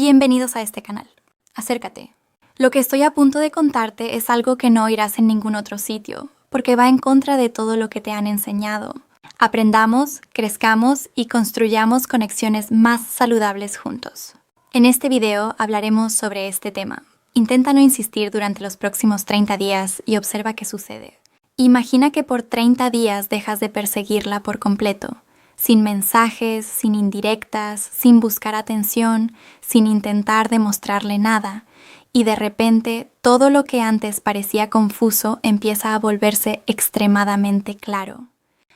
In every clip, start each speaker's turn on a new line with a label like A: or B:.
A: Bienvenidos a este canal. Acércate. Lo que estoy a punto de contarte es algo que no oirás en ningún otro sitio, porque va en contra de todo lo que te han enseñado. Aprendamos, crezcamos y construyamos conexiones más saludables juntos. En este video hablaremos sobre este tema. Intenta no insistir durante los próximos 30 días y observa qué sucede. Imagina que por 30 días dejas de perseguirla por completo. Sin mensajes, sin indirectas, sin buscar atención, sin intentar demostrarle nada. Y de repente, todo lo que antes parecía confuso empieza a volverse extremadamente claro.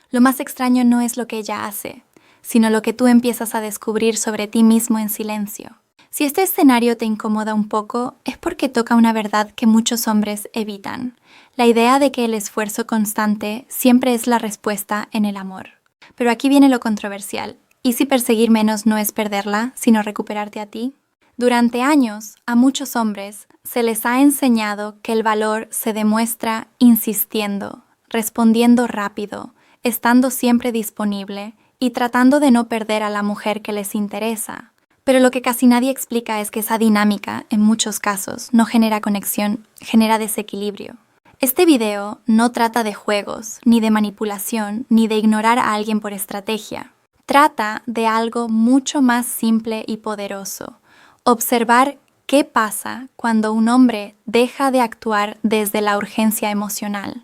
A: Lo más extraño no es lo que ella hace, sino lo que tú empiezas a descubrir sobre ti mismo en silencio. Si este escenario te incomoda un poco, es porque toca una verdad que muchos hombres evitan. La idea de que el esfuerzo constante siempre es la respuesta en el amor. Pero aquí viene lo controversial. ¿Y si perseguir menos no es perderla, sino recuperarte a ti? Durante años, a muchos hombres se les ha enseñado que el valor se demuestra insistiendo, respondiendo rápido, estando siempre disponible y tratando de no perder a la mujer que les interesa. Pero lo que casi nadie explica es que esa dinámica, en muchos casos, no genera conexión, genera desequilibrio. Este video no trata de juegos, ni de manipulación, ni de ignorar a alguien por estrategia. Trata de algo mucho más simple y poderoso. Observar qué pasa cuando un hombre deja de actuar desde la urgencia emocional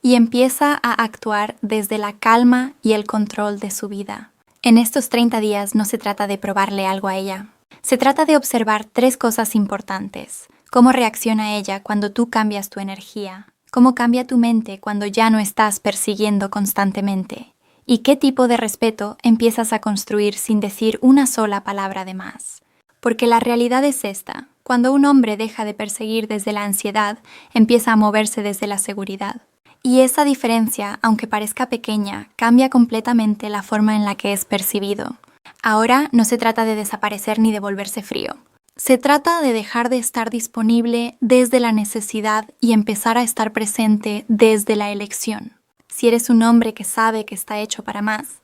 A: y empieza a actuar desde la calma y el control de su vida. En estos 30 días no se trata de probarle algo a ella. Se trata de observar 3 cosas importantes. Cómo reacciona ella cuando tú cambias tu energía. Cómo cambia tu mente cuando ya no estás persiguiendo constantemente. Y qué tipo de respeto empiezas a construir sin decir una sola palabra de más. Porque la realidad es esta. Cuando un hombre deja de perseguir desde la ansiedad, empieza a moverse desde la seguridad. Y esa diferencia, aunque parezca pequeña, cambia completamente la forma en la que es percibido. Ahora no se trata de desaparecer ni de volverse frío. Se trata de dejar de estar disponible desde la necesidad y empezar a estar presente desde la elección. Si eres un hombre que sabe que está hecho para más,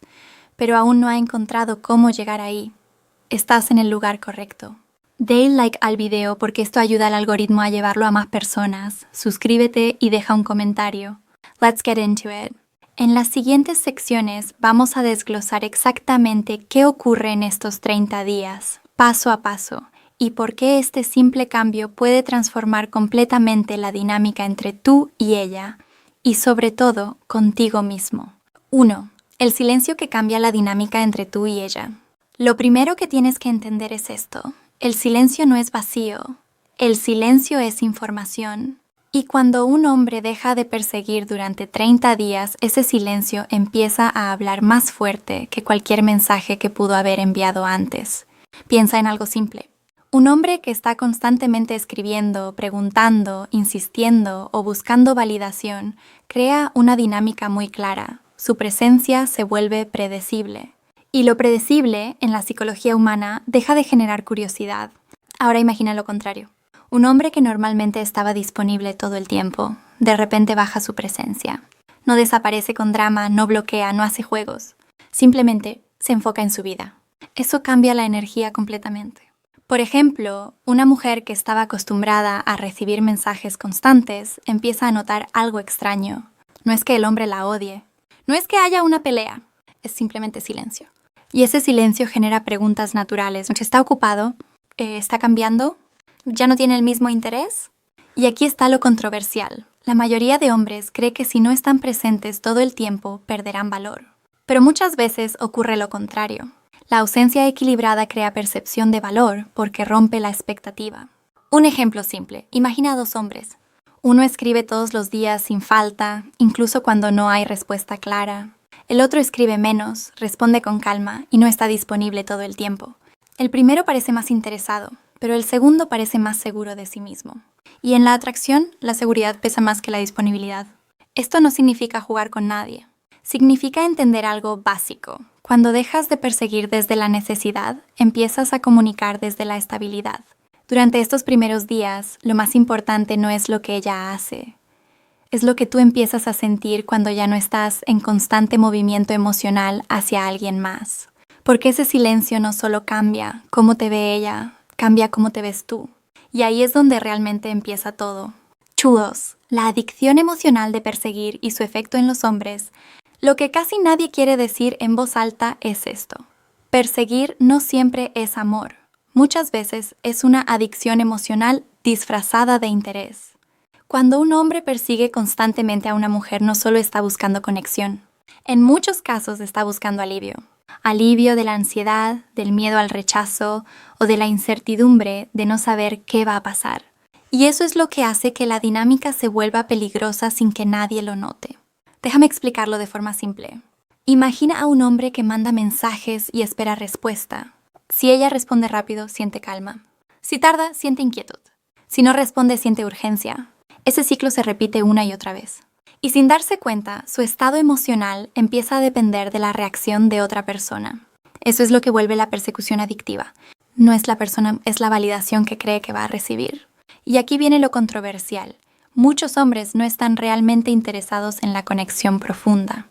A: pero aún no ha encontrado cómo llegar ahí, estás en el lugar correcto. Dale like al video porque esto ayuda al algoritmo a llevarlo a más personas. Suscríbete y deja un comentario. Let's get into it. En las siguientes secciones vamos a desglosar exactamente qué ocurre en estos 30 días, paso a paso, y por qué este simple cambio puede transformar completamente la dinámica entre tú y ella, y sobre todo, contigo mismo. 1. El silencio que cambia la dinámica entre tú y ella. Lo primero que tienes que entender es esto. El silencio no es vacío. El silencio es información. Y cuando un hombre deja de perseguir durante 30 días, ese silencio empieza a hablar más fuerte que cualquier mensaje que pudo haber enviado antes. Piensa en algo simple. Un hombre que está constantemente escribiendo, preguntando, insistiendo o buscando validación, crea una dinámica muy clara. Su presencia se vuelve predecible. Y lo predecible, en la psicología humana, deja de generar curiosidad. Ahora imagina lo contrario. Un hombre que normalmente estaba disponible todo el tiempo, de repente baja su presencia. No desaparece con drama, no bloquea, no hace juegos. Simplemente se enfoca en su vida. Eso cambia la energía completamente. Por ejemplo, una mujer que estaba acostumbrada a recibir mensajes constantes empieza a notar algo extraño. No es que el hombre la odie. No es que haya una pelea. Es simplemente silencio. Y ese silencio genera preguntas naturales. ¿Está ocupado? ¿Está cambiando? ¿Ya no tiene el mismo interés? Y aquí está lo controversial. La mayoría de hombres cree que si no están presentes todo el tiempo, perderán valor. Pero muchas veces ocurre lo contrario. La ausencia equilibrada crea percepción de valor porque rompe la expectativa. Un ejemplo simple. Imagina a 2 hombres. Uno escribe todos los días sin falta, incluso cuando no hay respuesta clara. El otro escribe menos, responde con calma y no está disponible todo el tiempo. El primero parece más interesado, pero el segundo parece más seguro de sí mismo. Y en la atracción, la seguridad pesa más que la disponibilidad. Esto no significa jugar con nadie. Significa entender algo básico. Cuando dejas de perseguir desde la necesidad, empiezas a comunicar desde la estabilidad. Durante estos primeros días, lo más importante no es lo que ella hace. Es lo que tú empiezas a sentir cuando ya no estás en constante movimiento emocional hacia alguien más. Porque ese silencio no solo cambia cómo te ve ella, cambia cómo te ves tú. Y ahí es donde realmente empieza todo. Chulos, la adicción emocional de perseguir y su efecto en los hombres. Lo que casi nadie quiere decir en voz alta es esto. Perseguir no siempre es amor. Muchas veces es una adicción emocional disfrazada de interés. Cuando un hombre persigue constantemente a una mujer, no solo está buscando conexión. En muchos casos está buscando alivio. Alivio de la ansiedad, del miedo al rechazo o de la incertidumbre de no saber qué va a pasar. Y eso es lo que hace que la dinámica se vuelva peligrosa sin que nadie lo note. Déjame explicarlo de forma simple. Imagina a un hombre que manda mensajes y espera respuesta. Si ella responde rápido, siente calma. Si tarda, siente inquietud. Si no responde, siente urgencia. Ese ciclo se repite una y otra vez. Y sin darse cuenta, su estado emocional empieza a depender de la reacción de otra persona. Eso es lo que vuelve la persecución adictiva. No es la persona, es la validación que cree que va a recibir. Y aquí viene lo controversial. Muchos hombres no están realmente interesados en la conexión profunda.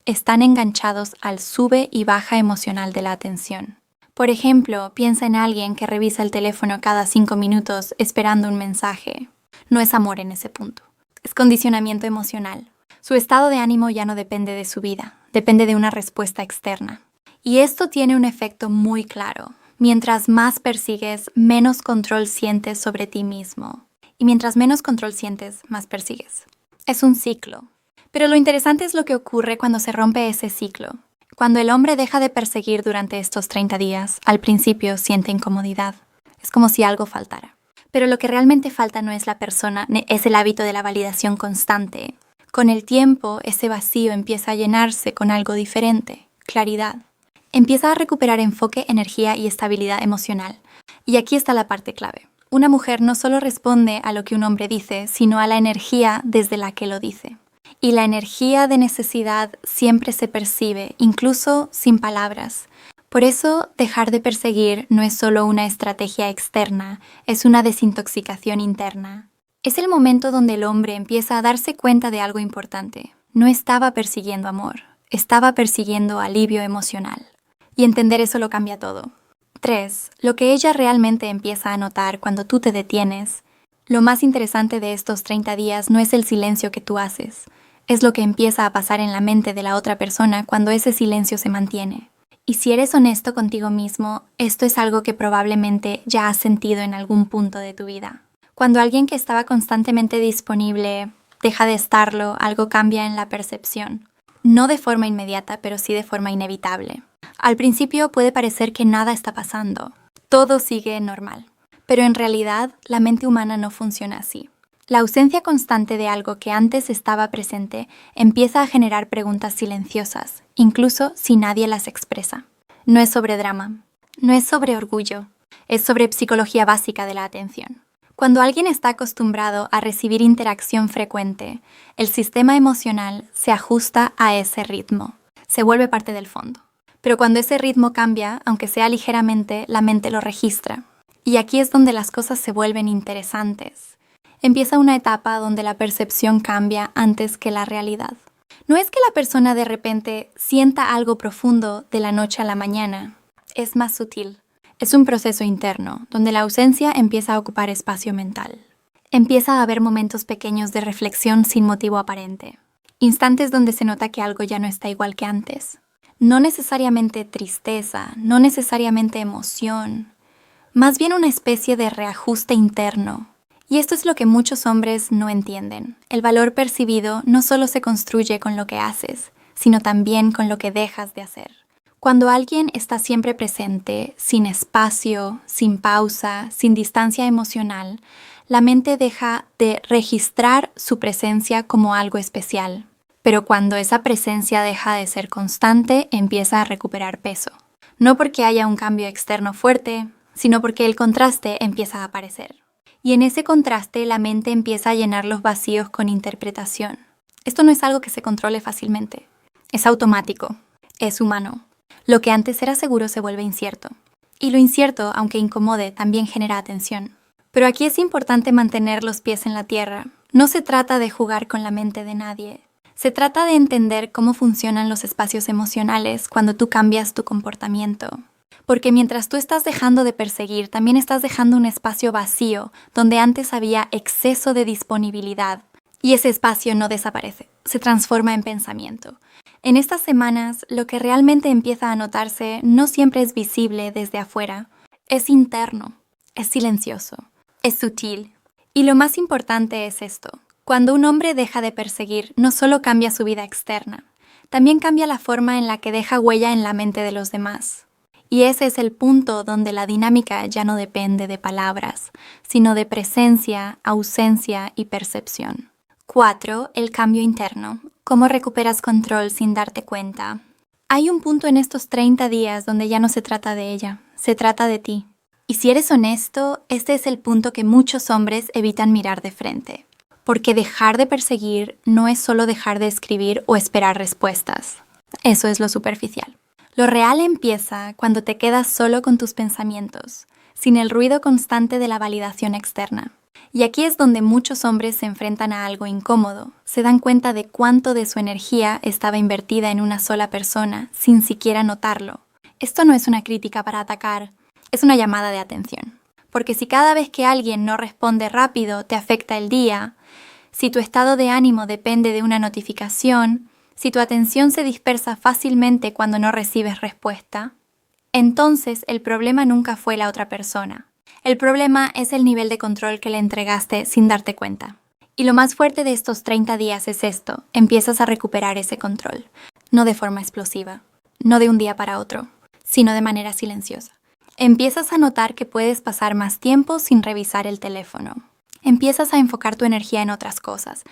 A: Están enganchados al sube y baja emocional de la atención. Por ejemplo, piensa en alguien que revisa el teléfono cada 5 minutos esperando un mensaje. No es amor en ese punto. Es condicionamiento emocional. Su estado de ánimo ya no depende de su vida, depende de una respuesta externa. Y esto tiene un efecto muy claro. Mientras más persigues, menos control sientes sobre ti mismo. Y mientras menos control sientes, más persigues. Es un ciclo. Pero lo interesante es lo que ocurre cuando se rompe ese ciclo. Cuando el hombre deja de perseguir durante estos 30 días, al principio siente incomodidad. Es como si algo faltara. Pero lo que realmente falta no es la persona, es el hábito de la validación constante. Con el tiempo, ese vacío empieza a llenarse con algo diferente, claridad. Empieza a recuperar enfoque, energía y estabilidad emocional. Y aquí está la parte clave. Una mujer no solo responde a lo que un hombre dice, sino a la energía desde la que lo dice. Y la energía de necesidad siempre se percibe, incluso sin palabras. Por eso, dejar de perseguir no es solo una estrategia externa, es una desintoxicación interna. Es el momento donde el hombre empieza a darse cuenta de algo importante. No estaba persiguiendo amor, estaba persiguiendo alivio emocional. Y entender eso lo cambia todo. 3. Lo que ella realmente empieza a notar cuando tú te detienes. Lo más interesante de estos 30 días no es el silencio que tú haces, es lo que empieza a pasar en la mente de la otra persona cuando ese silencio se mantiene. Y si eres honesto contigo mismo, esto es algo que probablemente ya has sentido en algún punto de tu vida. Cuando alguien que estaba constantemente disponible deja de estarlo, algo cambia en la percepción. No de forma inmediata, pero sí de forma inevitable. Al principio puede parecer que nada está pasando. Todo sigue normal. Pero en realidad, la mente humana no funciona así. La ausencia constante de algo que antes estaba presente empieza a generar preguntas silenciosas, incluso si nadie las expresa. No es sobre drama, no es sobre orgullo, es sobre psicología básica de la atención. Cuando alguien está acostumbrado a recibir interacción frecuente, el sistema emocional se ajusta a ese ritmo, se vuelve parte del fondo. Pero cuando ese ritmo cambia, aunque sea ligeramente, la mente lo registra. Y aquí es donde las cosas se vuelven interesantes. Empieza una etapa donde la percepción cambia antes que la realidad. No es que la persona de repente sienta algo profundo de la noche a la mañana. Es más sutil. Es un proceso interno, donde la ausencia empieza a ocupar espacio mental. Empieza a haber momentos pequeños de reflexión sin motivo aparente. Instantes donde se nota que algo ya no está igual que antes. No necesariamente tristeza, no necesariamente emoción. Más bien una especie de reajuste interno. Y esto es lo que muchos hombres no entienden. El valor percibido no solo se construye con lo que haces, sino también con lo que dejas de hacer. Cuando alguien está siempre presente, sin espacio, sin pausa, sin distancia emocional, la mente deja de registrar su presencia como algo especial. Pero cuando esa presencia deja de ser constante, empieza a recuperar peso. No porque haya un cambio externo fuerte, sino porque el contraste empieza a aparecer. Y en ese contraste la mente empieza a llenar los vacíos con interpretación. Esto no es algo que se controle fácilmente. Es automático. Es humano. Lo que antes era seguro se vuelve incierto. Y lo incierto, aunque incomode, también genera atención. Pero aquí es importante mantener los pies en la tierra. No se trata de jugar con la mente de nadie. Se trata de entender cómo funcionan los espacios emocionales cuando tú cambias tu comportamiento. Porque mientras tú estás dejando de perseguir, también estás dejando un espacio vacío donde antes había exceso de disponibilidad. Y ese espacio no desaparece, se transforma en pensamiento. En estas semanas, lo que realmente empieza a notarse no siempre es visible desde afuera. Es interno, es silencioso, es sutil. Y lo más importante es esto. Cuando un hombre deja de perseguir, no solo cambia su vida externa, también cambia la forma en la que deja huella en la mente de los demás. Y ese es el punto donde la dinámica ya no depende de palabras, sino de presencia, ausencia y percepción. 4. El cambio interno. ¿Cómo recuperas control sin darte cuenta? Hay un punto en estos 30 días donde ya no se trata de ella, se trata de ti. Y si eres honesto, este es el punto que muchos hombres evitan mirar de frente. Porque dejar de perseguir no es solo dejar de escribir o esperar respuestas. Eso es lo superficial. Lo real empieza cuando te quedas solo con tus pensamientos, sin el ruido constante de la validación externa. Y aquí es donde muchos hombres se enfrentan a algo incómodo, se dan cuenta de cuánto de su energía estaba invertida en una sola persona sin siquiera notarlo. Esto no es una crítica para atacar, es una llamada de atención. Porque si cada vez que alguien no responde rápido te afecta el día, si tu estado de ánimo depende de una notificación, si tu atención se dispersa fácilmente cuando no recibes respuesta, entonces el problema nunca fue la otra persona. El problema es el nivel de control que le entregaste sin darte cuenta. Y lo más fuerte de estos 30 días es esto, empiezas a recuperar ese control. No de forma explosiva, no de un día para otro, sino de manera silenciosa. Empiezas a notar que puedes pasar más tiempo sin revisar el teléfono. Empiezas a enfocar tu energía en otras cosas.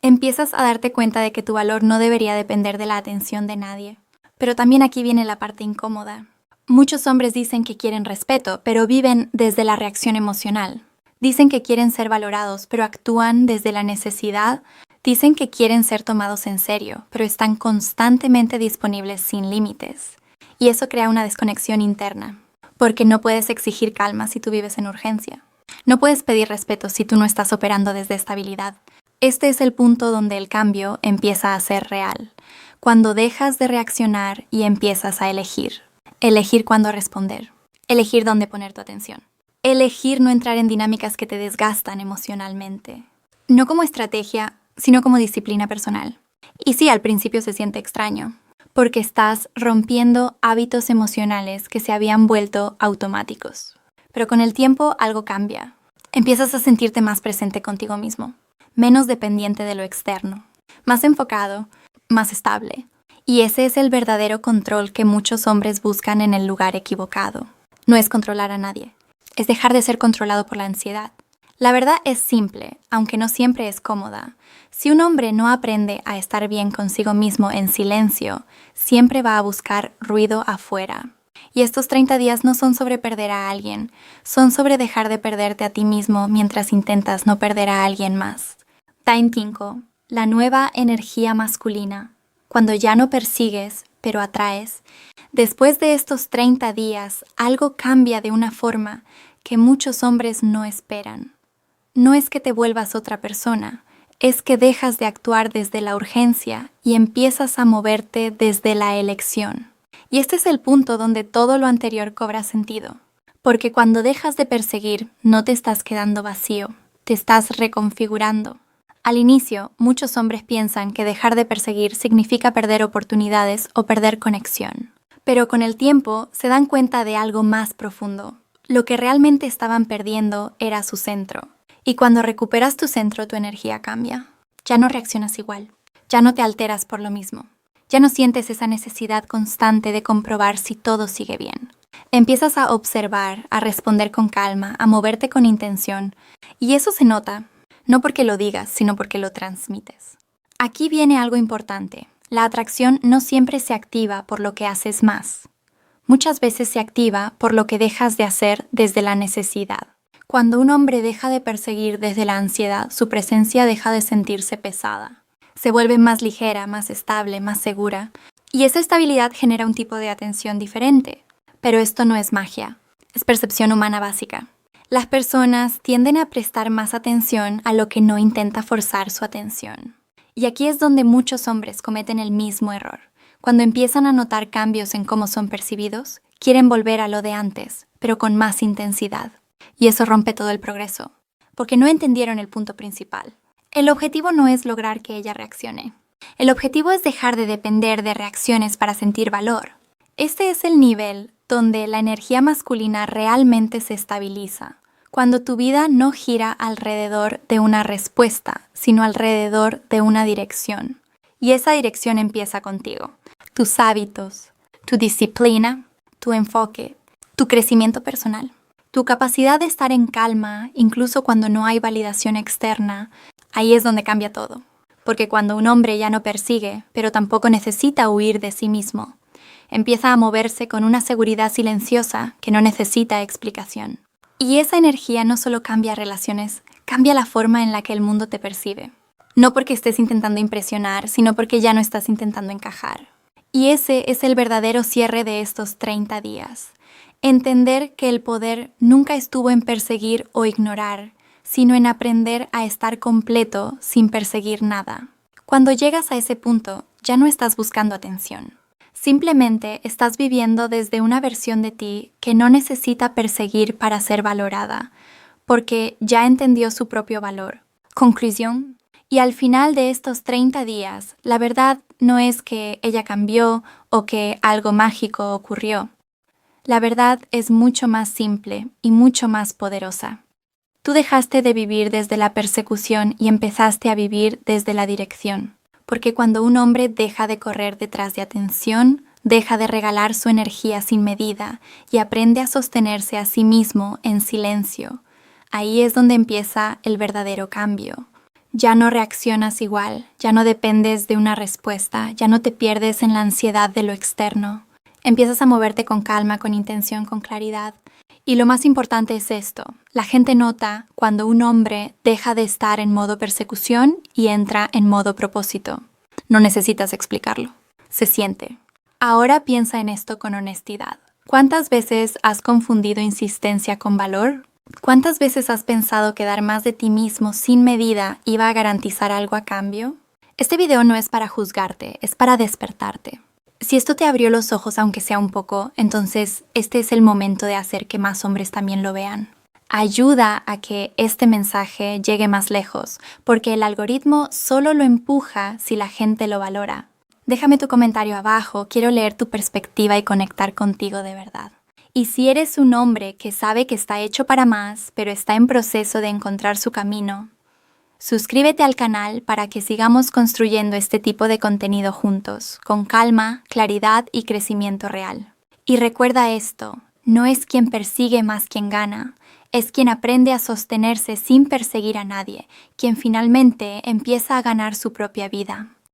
A: Empiezas a darte cuenta de que tu valor no debería depender de la atención de nadie. Pero también aquí viene la parte incómoda. Muchos hombres dicen que quieren respeto, pero viven desde la reacción emocional. Dicen que quieren ser valorados, pero actúan desde la necesidad. Dicen que quieren ser tomados en serio, pero están constantemente disponibles sin límites. Y eso crea una desconexión interna, porque no puedes exigir calma si tú vives en urgencia. No puedes pedir respeto si tú no estás operando desde estabilidad. Este es el punto donde el cambio empieza a ser real, cuando dejas de reaccionar y empiezas a elegir. Elegir cuándo responder. Elegir dónde poner tu atención. Elegir no entrar en dinámicas que te desgastan emocionalmente. No como estrategia, sino como disciplina personal. Y sí, al principio se siente extraño, porque estás rompiendo hábitos emocionales que se habían vuelto automáticos. Pero con el tiempo algo cambia. Empiezas a sentirte más presente contigo mismo, menos dependiente de lo externo, más enfocado, más estable. Y ese es el verdadero control que muchos hombres buscan en el lugar equivocado. No es controlar a nadie, es dejar de ser controlado por la ansiedad. La verdad es simple, aunque no siempre es cómoda. Si un hombre no aprende a estar bien consigo mismo en silencio, siempre va a buscar ruido afuera. Y estos 30 días no son sobre perder a alguien, son sobre dejar de perderte a ti mismo mientras intentas no perder a alguien más. Time 5. La nueva energía masculina. Cuando ya no persigues, pero atraes, después de estos 30 días, algo cambia de una forma que muchos hombres no esperan. No es que te vuelvas otra persona, es que dejas de actuar desde la urgencia y empiezas a moverte desde la elección. Y este es el punto donde todo lo anterior cobra sentido. Porque cuando dejas de perseguir, no te estás quedando vacío, te estás reconfigurando. Al inicio, muchos hombres piensan que dejar de perseguir significa perder oportunidades o perder conexión. Pero con el tiempo se dan cuenta de algo más profundo. Lo que realmente estaban perdiendo era su centro. Y cuando recuperas tu centro, tu energía cambia. Ya no reaccionas igual. Ya no te alteras por lo mismo. Ya no sientes esa necesidad constante de comprobar si todo sigue bien. Empiezas a observar, a responder con calma, a moverte con intención. Y eso se nota. No porque lo digas, sino porque lo transmites. Aquí viene algo importante. La atracción no siempre se activa por lo que haces más. Muchas veces se activa por lo que dejas de hacer desde la necesidad. Cuando un hombre deja de perseguir desde la ansiedad, su presencia deja de sentirse pesada. Se vuelve más ligera, más estable, más segura. Y esa estabilidad genera un tipo de atención diferente. Pero esto no es magia, es percepción humana básica. Las personas tienden a prestar más atención a lo que no intenta forzar su atención. Y aquí es donde muchos hombres cometen el mismo error. Cuando empiezan a notar cambios en cómo son percibidos, quieren volver a lo de antes, pero con más intensidad. Y eso rompe todo el progreso, porque no entendieron el punto principal. El objetivo no es lograr que ella reaccione. El objetivo es dejar de depender de reacciones para sentir valor. Este es el nivel donde la energía masculina realmente se estabiliza, cuando tu vida no gira alrededor de una respuesta, sino alrededor de una dirección. Y esa dirección empieza contigo. Tus hábitos, tu disciplina, tu enfoque, tu crecimiento personal, tu capacidad de estar en calma, incluso cuando no hay validación externa. Ahí es donde cambia todo. Porque cuando un hombre ya no persigue, pero tampoco necesita huir de sí mismo, empieza a moverse con una seguridad silenciosa que no necesita explicación. Y esa energía no solo cambia relaciones, cambia la forma en la que el mundo te percibe. No porque estés intentando impresionar, sino porque ya no estás intentando encajar. Y ese es el verdadero cierre de estos 30 días. Entender que el poder nunca estuvo en perseguir o ignorar, sino en aprender a estar completo sin perseguir nada. Cuando llegas a ese punto, ya no estás buscando atención. Simplemente estás viviendo desde una versión de ti que no necesita perseguir para ser valorada, porque ya entendió su propio valor. Conclusión. Y al final de estos 30 días, la verdad no es que ella cambió o que algo mágico ocurrió. La verdad es mucho más simple y mucho más poderosa. Tú dejaste de vivir desde la persecución y empezaste a vivir desde la dirección. Porque cuando un hombre deja de correr detrás de atención, deja de regalar su energía sin medida y aprende a sostenerse a sí mismo en silencio, ahí es donde empieza el verdadero cambio. Ya no reaccionas igual, ya no dependes de una respuesta, ya no te pierdes en la ansiedad de lo externo. Empiezas a moverte con calma, con intención, con claridad. Y lo más importante es esto, la gente nota cuando un hombre deja de estar en modo persecución y entra en modo propósito. No necesitas explicarlo, se siente. Ahora piensa en esto con honestidad. ¿Cuántas veces has confundido insistencia con valor? ¿Cuántas veces has pensado que dar más de ti mismo sin medida iba a garantizar algo a cambio? Este video no es para juzgarte, es para despertarte. Si esto te abrió los ojos aunque sea un poco, entonces este es el momento de hacer que más hombres también lo vean. Ayuda a que este mensaje llegue más lejos, porque el algoritmo solo lo empuja si la gente lo valora. Déjame tu comentario abajo, quiero leer tu perspectiva y conectar contigo de verdad. Y si eres un hombre que sabe que está hecho para más, pero está en proceso de encontrar su camino, suscríbete al canal para que sigamos construyendo este tipo de contenido juntos, con calma, claridad y crecimiento real. Y recuerda esto, no es quien persigue más quien gana, es quien aprende a sostenerse sin perseguir a nadie, quien finalmente empieza a ganar su propia vida.